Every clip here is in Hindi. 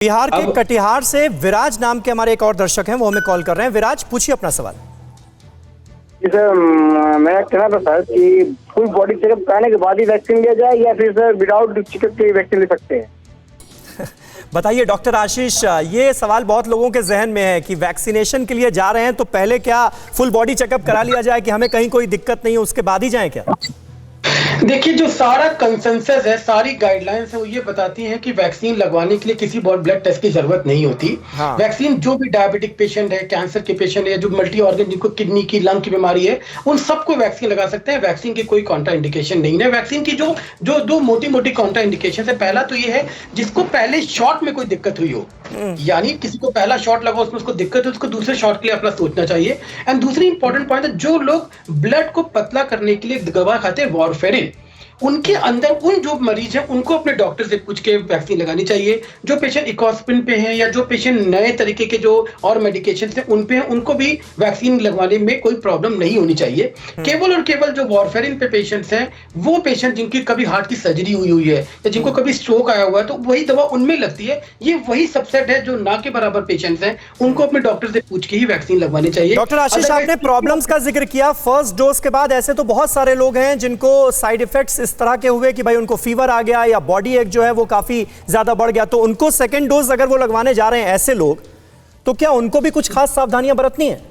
बिहार के कटिहार से विराज नाम के हमारे एक और दर्शक हैं, वो हमें कॉल कर रहे हैं। विराज, पूछिए अपना सवाल। जी सर, मैं कहना था सर कि फुल बॉडी चेकअप कराने के बाद ही वैक्सीन लिया जाए या फिर सर विदाउट चेकअप के वैक्सीन ले सकते हैं? बताइए डॉक्टर आशीष, ये सवाल बहुत लोगों के जहन में है कि वैक्सीनेशन के लिए जा रहे हैं तो पहले क्या फुल बॉडी चेकअप करा लिया जाए कि हमें कहीं कोई दिक्कत नहीं है, उसके बाद ही जाएं क्या? देखिए, जो सारा कंसेंसस है, सारी गाइडलाइंस है, वो ये बताती हैं कि वैक्सीन लगवाने के लिए किसी ब्लड टेस्ट की जरूरत नहीं होती। हाँ। वैक्सीन जो भी डायबिटिक पेशेंट है, कैंसर के पेशेंट है, जो मल्टी ऑर्गन जिनको किडनी की, लंग की बीमारी है, उन सबको वैक्सीन लगा सकते हैं। वैक्सीन की कोई कॉन्ट्रा इंडिकेशन नहीं है। वैक्सीन की जो जो दो मोटी मोटी कॉन्ट्रा इंडिकेशन है, पहला तो ये है जिसको पहले शॉट में कोई दिक्कत हुई हो, यानी किसी को पहला शॉट लगा उसमें उसको दिक्कत हो, उसको दूसरे शॉट के लिए अपना सोचना चाहिए। एंड दूसरी इंपॉर्टेंट पॉइंट है, जो लोग ब्लड को पतला करने के लिए दवा खाते हैं वारफेरिन, उनके अंदर उन जो मरीज हैं उनको अपने डॉक्टर से पूछ के वैक्सीन लगानी चाहिए। जो पेशेंट इकोस्पिन पे हैं या जो पेशेंट नए तरीके के जो और मेडिकेशन हैं उन पे हैं, उनको भी वैक्सीन लगवाने में कोई प्रॉब्लम नहीं होनी चाहिए। केवल और केवल जो वारफेरिन पे पेशेंट्स हैं, वो पेशेंट जिनकी कभी हार्ट की सर्जरी हुई है या जिनको कभी स्ट्रोक आया हुआ है, तो वही दवा उनमें लगती है। ये वही सबसेट है जो ना के बराबर पेशेंट्स हैं, उनको अपने डॉक्टर से पूछ के ही वैक्सीन लगवानी चाहिए। डॉक्टर आशीष, आपने प्रॉब्लम्स का जिक्र किया फर्स्ट डोज के बाद। ऐसे तो बहुत सारे लोग हैं जिनको साइड इफेक्ट्स इस तरह के हुए कि भाई उनको फीवर आ गया या बॉडी एक जो है वो काफी ज्यादा बढ़ गया, तो उनको सेकंड डोज अगर वो लगवाने जा रहे हैं ऐसे लोग, तो क्या उनको भी कुछ खास सावधानियां बरतनी है?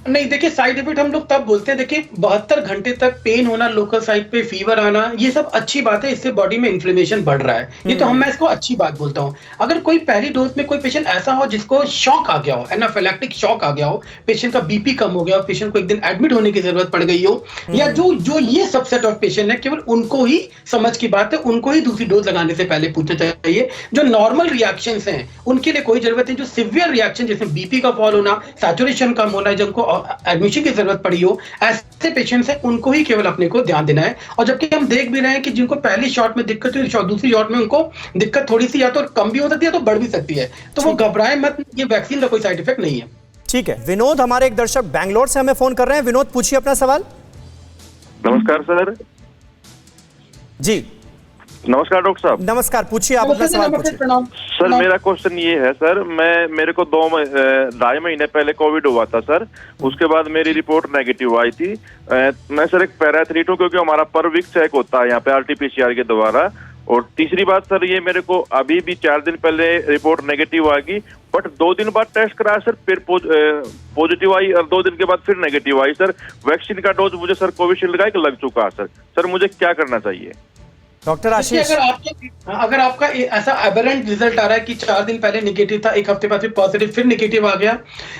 नहीं, देखिए, साइड इफेक्ट हम लोग तब बोलते हैं, देखिए 72 घंटे तक पेन होना, लोकल साइड पे फीवर आना, ये सब अच्छी बात है। इससे बॉडी में इन्फ्लेमेशन बढ़ रहा है, ये तो मैं इसको अच्छी बात बोलता हूँ। अगर कोई पहली डोज में कोई पेशेंट ऐसा हो जिसको शॉक आ गया हो, एनाफिलैक्टिक शॉक आ गया हो, पेशेंट का बीपी कम हो गया हो, पेशेंट को एक दिन एडमिट होने की जरूरत पड़ गई हो, या जो ये सबसेट ऑफ पेशेंट है, केवल उनको ही समझ की बात है, उनको ही दूसरी डोज लगाने से पहले पूछना चाहिए। जो नॉर्मल रिएक्शन है उनके लिए कोई जरूरत नहीं। जो सिवियर रिएक्शन जैसे बीपी का फॉल होना, सैचुरेशन कम होना, जिनको एडमिशन की जरूरत पड़ी हो, ऐसे पेशेंट्स हैं, उनको ही केवल अपने को ध्यान देना है। और जबकि हम देख भी रहे हैं कि जिनको पहली शॉट में दिक्कत हुई, दूसरी शॉट में उनको दिक्कत थोड़ी सी या तो कम भी हो सकती है तो बढ़ भी सकती है, तो वो घबराए मत, ये वैक्सीन का कोई साइड इफेक्ट नहीं है। ठीक है। विनोद, हमारे एक दर्शक बैंगलोर से हमें फोन कर रहे हैं। विनोद, पूछिए अपना सवाल। नमस्कार सर। जी नमस्कार डॉक्टर साहब। नमस्कार, पूछिए आप अपना सवाल पूछिए। सर मेरा क्वेश्चन ये है सर, मेरे को 2-2.5 महीने पहले कोविड हुआ था सर। उसके बाद मेरी रिपोर्ट नेगेटिव आई थी। मैं सर एक पैरा एथलीट हूँ, क्योंकि हमारा पर वीक चेक होता है यहाँ पे RT-PCR के द्वारा। और तीसरी बात सर, ये मेरे को अभी भी 4 दिन पहले रिपोर्ट नेगेटिव आ गई, बट 2 दिन बाद टेस्ट कराया सर, फिर पॉजिटिव आई और 2 दिन के बाद फिर नेगेटिव आई सर। वैक्सीन का डोज मुझे सर कोविशील्ड का लग चुका है सर मुझे क्या करना चाहिए? डॉक्टर आशीष, अगर आपका ऐसा एबरेंट रिजल्ट आ रहा है कि 4 दिन पहले नेगेटिव था, एक हफ्ते बाद फिर पॉजिटिव, फिर नेगेटिव आ गया,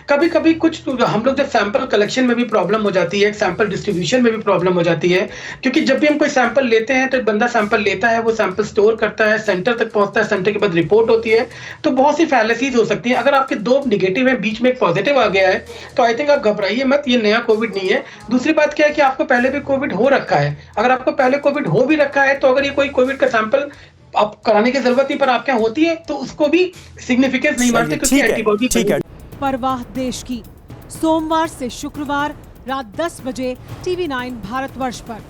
कभी कभी कुछ हम लोग जब सैंपल कलेक्शन में भी प्रॉब्लम हो जाती है, सैंपल डिस्ट्रीब्यूशन में भी प्रॉब्लम हो जाती है। क्योंकि जब भी हम कोई सैंपल लेते हैं तो एक बंदा सैंपल लेता है, वो सैंपल स्टोर करता है, सेंटर तक पहुंचता है, सेंटर के बाद रिपोर्ट होती है, तो बहुत सी फैलेसीज हो सकती है। अगर आपके 2 नेगेटिव है, बीच में एक पॉजिटिव आ गया है, तो आई थिंक आप घबराइए मत, ये नया कोविड नहीं है। दूसरी बात क्या है कि आपको पहले भी कोविड हो रखा है। अगर आपको पहले कोविड हो भी रखा है, तो अगर ये कोई कोविड का सैंपल आप कराने की जरूरत नहीं, पर आपके यहाँ होती है, तो उसको भी सिग्निफिकेंस नहीं मानते, क्योंकि एंटीबॉडी। ठीक है। परवाह देश की, सोमवार से शुक्रवार रात 10 बजे TV9 भारतवर्ष पर।